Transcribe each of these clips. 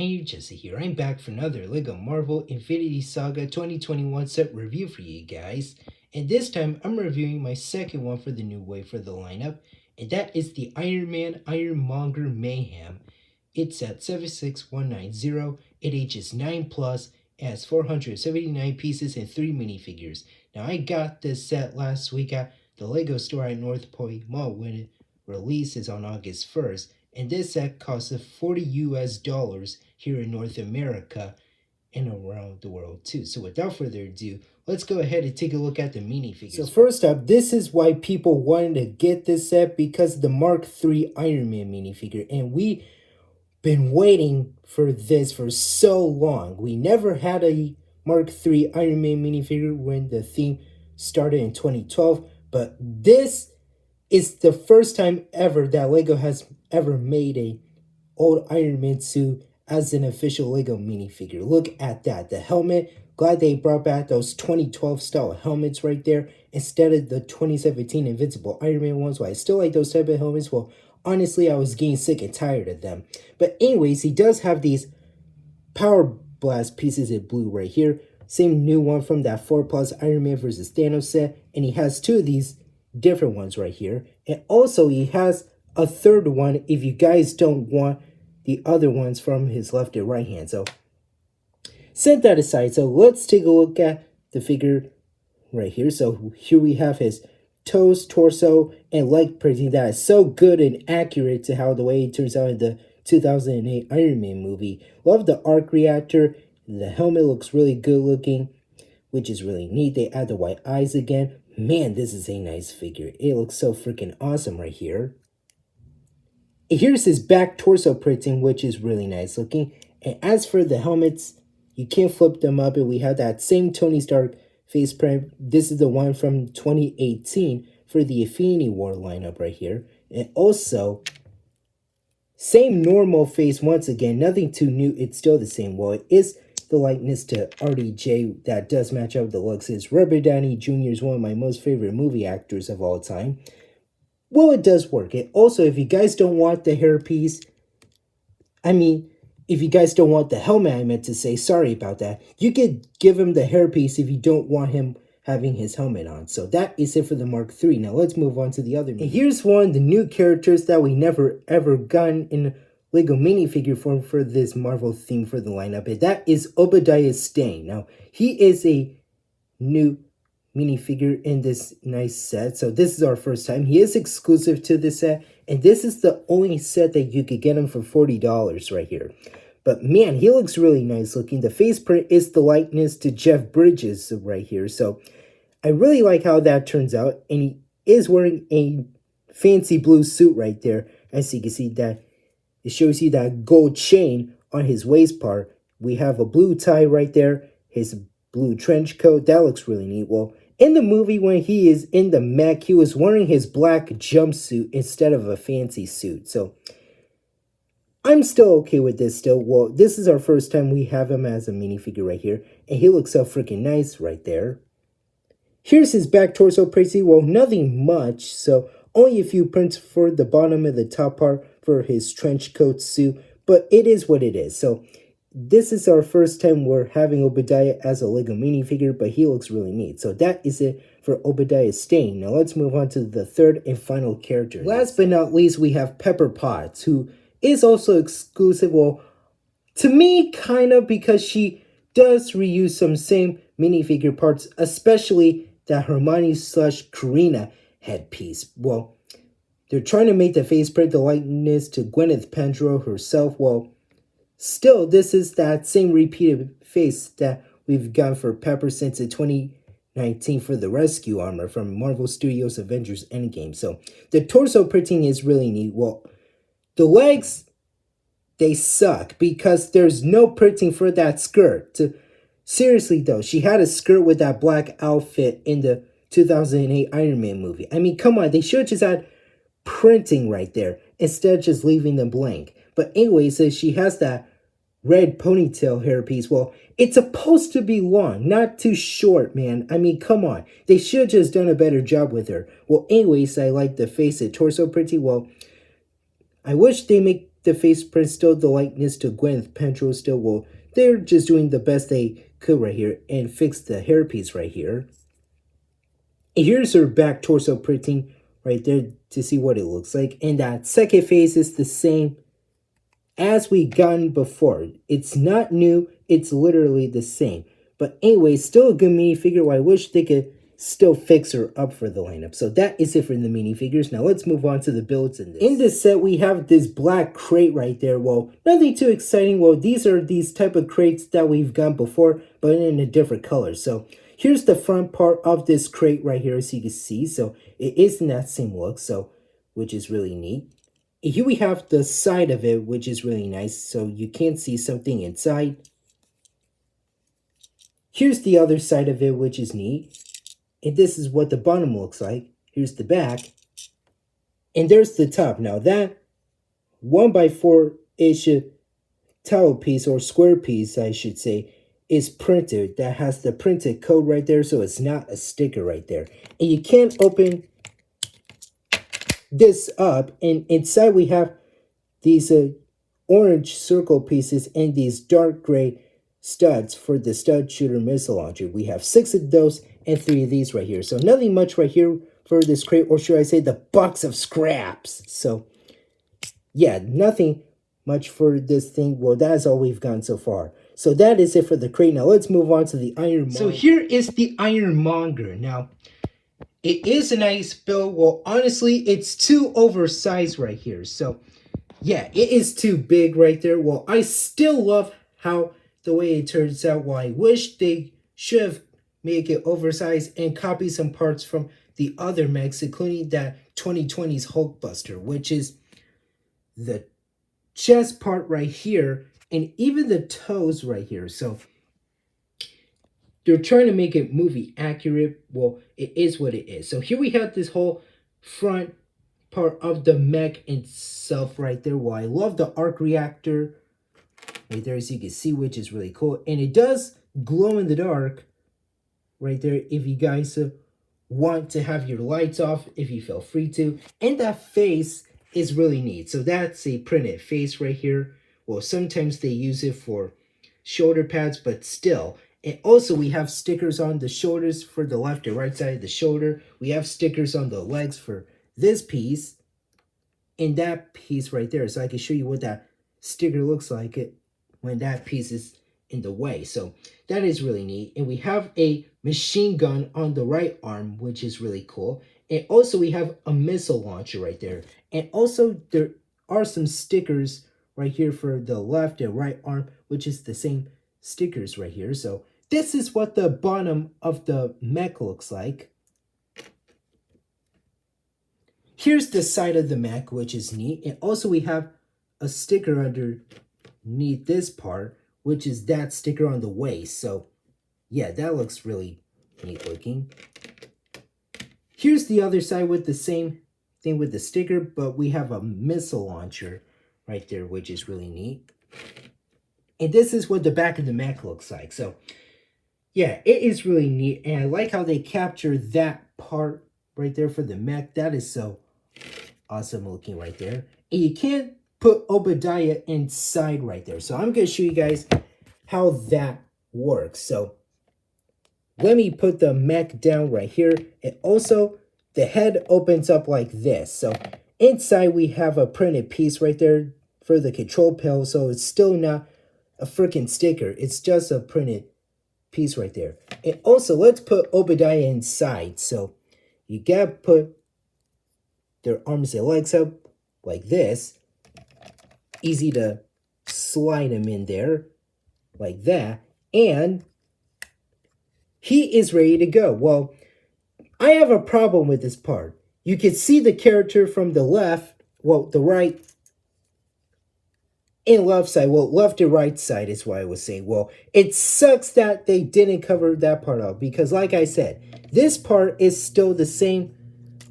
and you're Jesse here. I'm back for another LEGO Marvel Infinity Saga 2021 set review for you guys. And this time, I'm reviewing my second one for the new wave for the lineup, and that is the Iron Man Monger Mayham. It's at 76190, it ages 9 plus, has 479 pieces and 3 minifigures. Now, I got this set last week at the LEGO store at North Point Mall when it releases on August 1st. And this set costs $40 here in North America and around the world too. So without further ado, let's go ahead and take a look at the minifigures. So first up, this is why people wanted to get this set, because the Mark III Iron Man minifigure. And we've been waiting for this for so long. We never had a Mark III Iron Man minifigure when the theme started in 2012, but this is the first time ever that LEGO has ever made a old Iron Man suit as an official LEGO minifigure. Look at that. The helmet. Glad they brought back those 2012 style helmets right there instead of the 2017 Invincible Iron Man ones. Well, I still like those type of helmets. Well, honestly, I was getting sick and tired of them. But anyways, he does have these Power Blast pieces in blue right here. Same new one from that 4 Plus Iron Man vs. Thanos set. And he has two of these different ones right here. And also he has a third one if you guys don't want the other ones from his left and right hand. So set that aside. So let's take a look at the figure right here. So here we have his toes, torso, and leg printing that is so good and accurate to how the way it turns out in the 2008 Iron Man movie. Love the arc reactor. The helmet looks really good looking, which is really neat. They add the white eyes again. Man, this is a nice figure. It looks so freaking awesome right here. Here's his back torso printing, which is really nice looking. And as for the helmets, you can flip them up, and we have that same Tony Stark face print. This is the one from 2018 for the Infinity War lineup right here. And also, same normal face once again. Nothing too new. It's still the same. Well, it is the likeness to RDJ that does match up with the looks. Is Robert Downey Jr. is one of my most favorite movie actors of all time. Well, it does work. It also, if you guys don't want the hairpiece, if you guys don't want the helmet, I meant to say, sorry about that. You could give him the hairpiece if you don't want him having his helmet on. So that is it for the Mark III. Now let's move on to the other. And here's one of the new characters that we never ever gotten in LEGO minifigure form for this Marvel theme for the lineup, and that is Obadiah Stain. Now, he is a new minifigure in this nice set, so this is our first time. He is exclusive to this set, and this is the only set that you could get him for $40 right here. But man, he looks really nice looking. The face print is the likeness to Jeff Bridges right here, so I really like how that turns out. And he is wearing a fancy blue suit right there. As you can see, that it shows you that gold chain on his waist part. We have a blue tie right there, his blue trench coat. That looks really neat. Well, in the movie, when he is in the Mech, he was wearing his black jumpsuit instead of a fancy suit. So I'm still okay with this still. Well, this is our first time we have him as a minifigure right here, and he looks so freaking nice right there. Here's his back torso printing. Well, nothing much, so only a few prints for the bottom and the top part for his trench coat suit, but it is what it is. So this is our first time we're having Obadiah as a LEGO minifigure, but he looks really neat. So that is it for Obadiah Stain. Now let's move on to the third and final character. Last but not least, we have Pepper Potts, who is also exclusive. Well, to me, kind of, because she does reuse some same minifigure parts, especially that Hermione/Karina headpiece. Well, they're trying to make the face print the likeness to Gwyneth Paltrow herself. Well, still, this is that same repeated face that we've gotten for Pepper since the 2019 for the rescue armor from Marvel Studios Avengers Endgame. So the torso printing is really neat. Well, the legs, they suck because there's no printing for that skirt. Seriously though, she had a skirt with that black outfit in the 2008 Iron Man movie. I mean, come on, they should have just had printing right there instead of just leaving them blank. But anyway, so she has that red ponytail hairpiece. Well, it's supposed to be long, not too short, man. I mean, come on. They should have just done a better job with her. Well, anyways, I like the face and torso printing. Well, I wish they make the face print, still the likeness to Gwyneth Paltrow still. Well, they're just doing the best they could right here and fix the hairpiece right here. And here's her back torso printing right there to see what it looks like. And that second face is the same as we gotten before. It's not new, it's literally the same. But anyway, still a good minifigure. I wish they could still fix her up for the lineup. So that is it for the minifigures. Now let's move on to the builds in this. In this set, we have this black crate right there. Well, nothing too exciting. Well, these are these type of crates that we've gotten before, but in a different color. So here's the front part of this crate right here, as you can see. So it is in that same look, so which is really neat. Here we have the side of it, which is really nice, so you can see something inside. Here's the other side of it, which is neat. And this is what the bottom looks like. Here's the back. And there's the top. Now that 1x4-ish towel piece, or square piece, I should say, is printed. That has the printed code right there, so it's not a sticker right there. And you can't open this up, and inside we have these orange circle pieces and these dark gray studs for the stud shooter missile launcher. We have 6 of those and 3 of these right here. So nothing much right here for this crate, or should I say the box of scraps. So yeah, nothing much for this thing. Well, that's all we've gotten so far. So that is it for the crate. Now let's move on to the Iron Monger. So here is the Iron Monger. Now, it is a nice build. Well, honestly, it's too oversized right here. So yeah, it is too big right there. Well, I still love how the way it turns out. Well, I wish they should have made it oversized and copy some parts from the other mechs, including that 2020's Hulkbuster, which is the chest part right here and even the toes right here. So they're trying to make it movie accurate. Well, it is what it is. So here we have this whole front part of the mech itself right there. Well, I love the arc reactor right there, as you can see, which is really cool. And it does glow in the dark right there if you guys want to have your lights off, if you feel free to. And that face is really neat. So that's a printed face right here. Well, sometimes they use it for shoulder pads, but still. And also we have stickers on the shoulders for the left and right side of the shoulder. We have stickers on the legs for this piece and that piece right there. So I can show you what that sticker looks like when that piece is in the way. So that is really neat. And we have a machine gun on the right arm, which is really cool. And also we have a missile launcher right there. And also there are some stickers right here for the left and right arm, which is the same stickers right here. So this is what the bottom of the mech looks like. Here's the side of the mech, which is neat. And also we have a sticker underneath this part, which is that sticker on the waist. So yeah, that looks really neat looking. Here's the other side with the same thing with the sticker, but we have a missile launcher right there, which is really neat. And this is what the back of the mech looks like. So yeah, it is really neat. And I like how they capture that part right there for the mech. That is so awesome looking right there. And you can't put Obadiah inside right there. So I'm going to show you guys how that works. So let me put the mech down right here. And also the head opens up like this. So inside we have a printed piece right there for the control panel. So it's still not a freaking sticker. It's just a printed piece right there. And also let's put Obadiah inside. So you gotta put their arms and legs up like this. Easy to slide him in there like that. And he is ready to go. Well, I have a problem with this part. You can see the character from the left, well, the right and left side. Well, left and right side is what I was saying. Well, it sucks that they didn't cover that part up because like I said, this part is still the same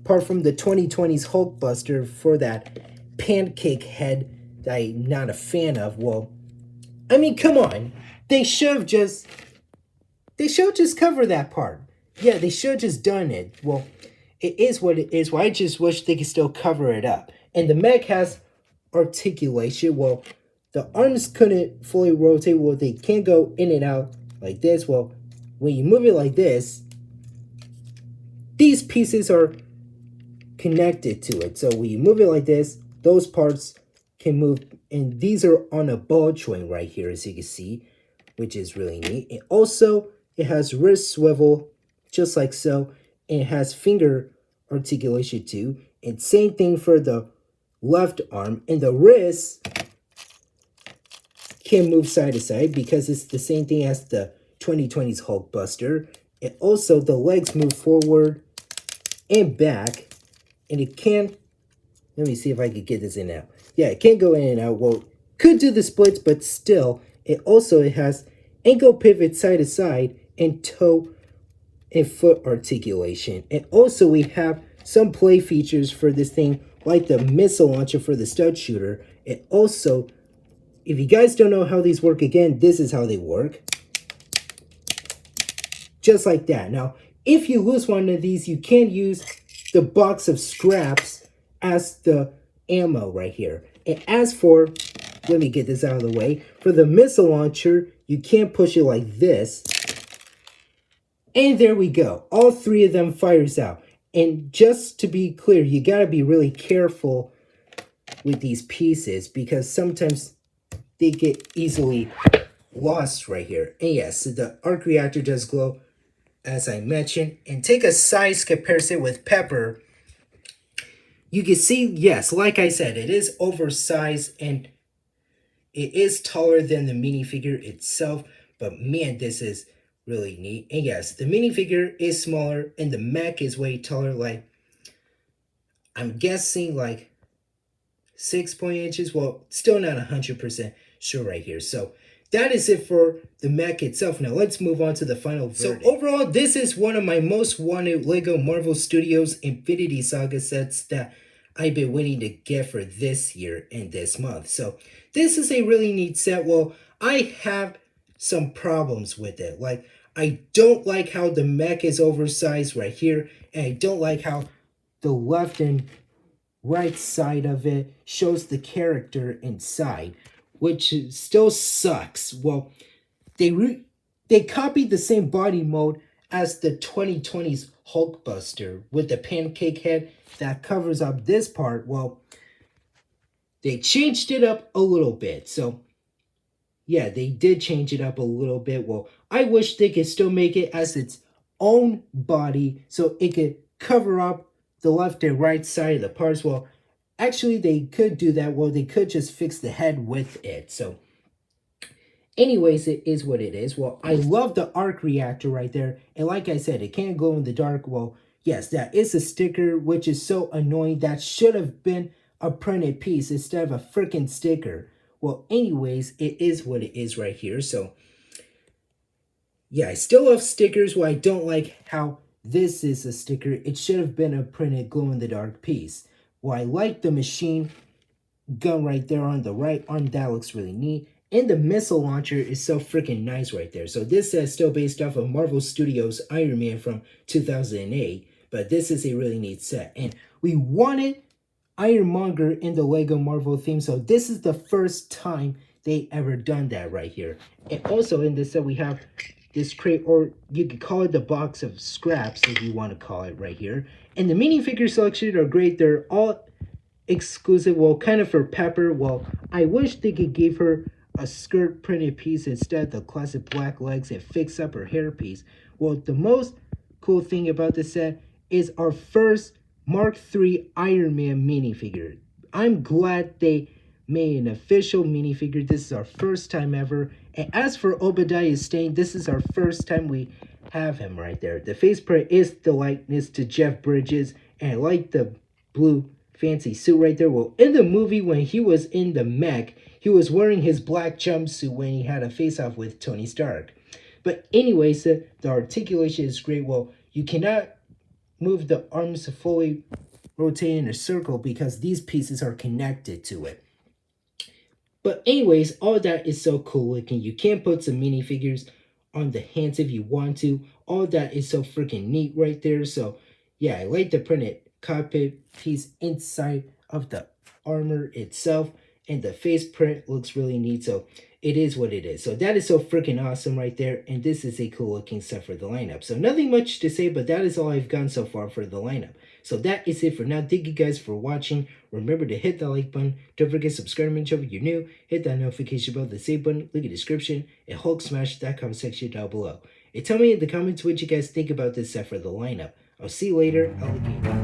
part from the 2020's Hulkbuster for that pancake head that I'm not a fan of. Well, I mean, come on. They should have just covered that part. Yeah, they should have just done it. Well, it is what it is. Well, I just wish they could still cover it up. And the mech has articulation. Well, the arms couldn't fully rotate. Well, they can go in and out like this. Well, when you move it like this, these pieces are connected to it. So when you move it like this, those parts can move, and these are on a ball joint right here, as you can see, which is really neat. And also, it has wrist swivel, just like so, and it has finger articulation too. And same thing for the left arm, and the wrist can move side to side because it's the same thing as the 2020's Hulkbuster. And also, the legs move forward and back, and it can, let me see if I could get this in now. Yeah, it can go in and out. Well, could do the splits, but still, it has ankle pivot side to side and toe and foot articulation. And also we have some play features for this thing, like the missile launcher for the stud shooter. And also, if you guys don't know how these work, again, this is how they work. Just like that. Now, if you lose one of these, you can use the box of scraps as the ammo right here. And as for, let me get this out of the way, for the missile launcher, you can push it like this. And there we go. All three of them fires out. And just to be clear, you gotta be really careful with these pieces because sometimes they get easily lost right here. And yes, so the arc reactor does glow, as I mentioned. And take a size comparison with Pepper. You can see, yes, like I said, it is oversized and it is taller than the minifigure itself. But man, this is really neat. And yes, the minifigure is smaller and the mech is way taller. Like, I'm guessing like 6 inches. Well, still not 100% sure right here. So that is it for the mech itself. Now let's move on to the final verdict. So overall, this is one of my most wanted LEGO Marvel Studios Infinity Saga sets that I've been waiting to get for this year and this month. So this is a really neat set. Well, I have some problems with it. Like, I don't like how the mech is oversized right here, and I don't like how the left and right side of it shows the character inside, which still sucks. Well, they copied the same body mode as the 2020's Hulkbuster with the pancake head that covers up this part. Well, they changed it up a little bit. So yeah, they did change it up a little bit. Well, I wish they could still make it as its own body so it could cover up the left and right side of the parts. Well, actually, they could do that. Well, they could just fix the head with it. So anyways, it is what it is. Well, I love the arc reactor right there. And like I said, it can glow in the dark. Well, yes, that is a sticker, which is so annoying. That should have been a printed piece instead of a freaking sticker. Well, anyways, it is what it is right here. So yeah, I still love stickers. Well, I don't like how this is a sticker. It should have been a printed glow-in-the-dark piece. Well, I like the machine gun right there on the right arm. That looks really neat. And the missile launcher is so freaking nice right there. So this is still based off of Marvel Studios' Iron Man from 2008. But this is a really neat set. And we wanted Monger in the LEGO Marvel theme. So this is the first time they ever done that right here. And also in this set we have this crate, or you could call it the box of scraps if you want to call it right here. And the minifigure selection are great. They're all exclusive. Well, kind of for Pepper. Well, I wish they could give her a skirt printed piece instead of the classic black legs and fix up her hair piece. Well, the most cool thing about this set is our first Mark III Iron Man minifigure. I'm glad they made an official minifigure. This is our first time ever. And as for Obadiah Stain, this is our first time we have him right there. The faceprint is the likeness to Jeff Bridges, and I like the blue fancy suit right there. Well, in the movie when he was in the mech, he was wearing his black jumpsuit when he had a face-off with Tony Stark. But anyways, the articulation is great. Well, you cannot move the arms to fully rotate in a circle because these pieces are connected to it. But anyways, all that is so cool looking. You can put some minifigures on the hands if you want to. All that is so freaking neat right there. So yeah, I like the printed cockpit piece inside of the armor itself. and the face print looks really neat. So it is what it is. So that is so freaking awesome right there. And this is a cool looking set for the lineup. So nothing much to say, but that is all I've gotten so far for the lineup. So that is it for now. Thank you guys for watching. Remember to hit that like button. Don't forget to subscribe to my channel if you're new. Hit that notification bell, the save button, link in the description, and Hulk smash that comment section down below. And tell me in the comments what you guys think about this set for the lineup. I'll see you later, alligator.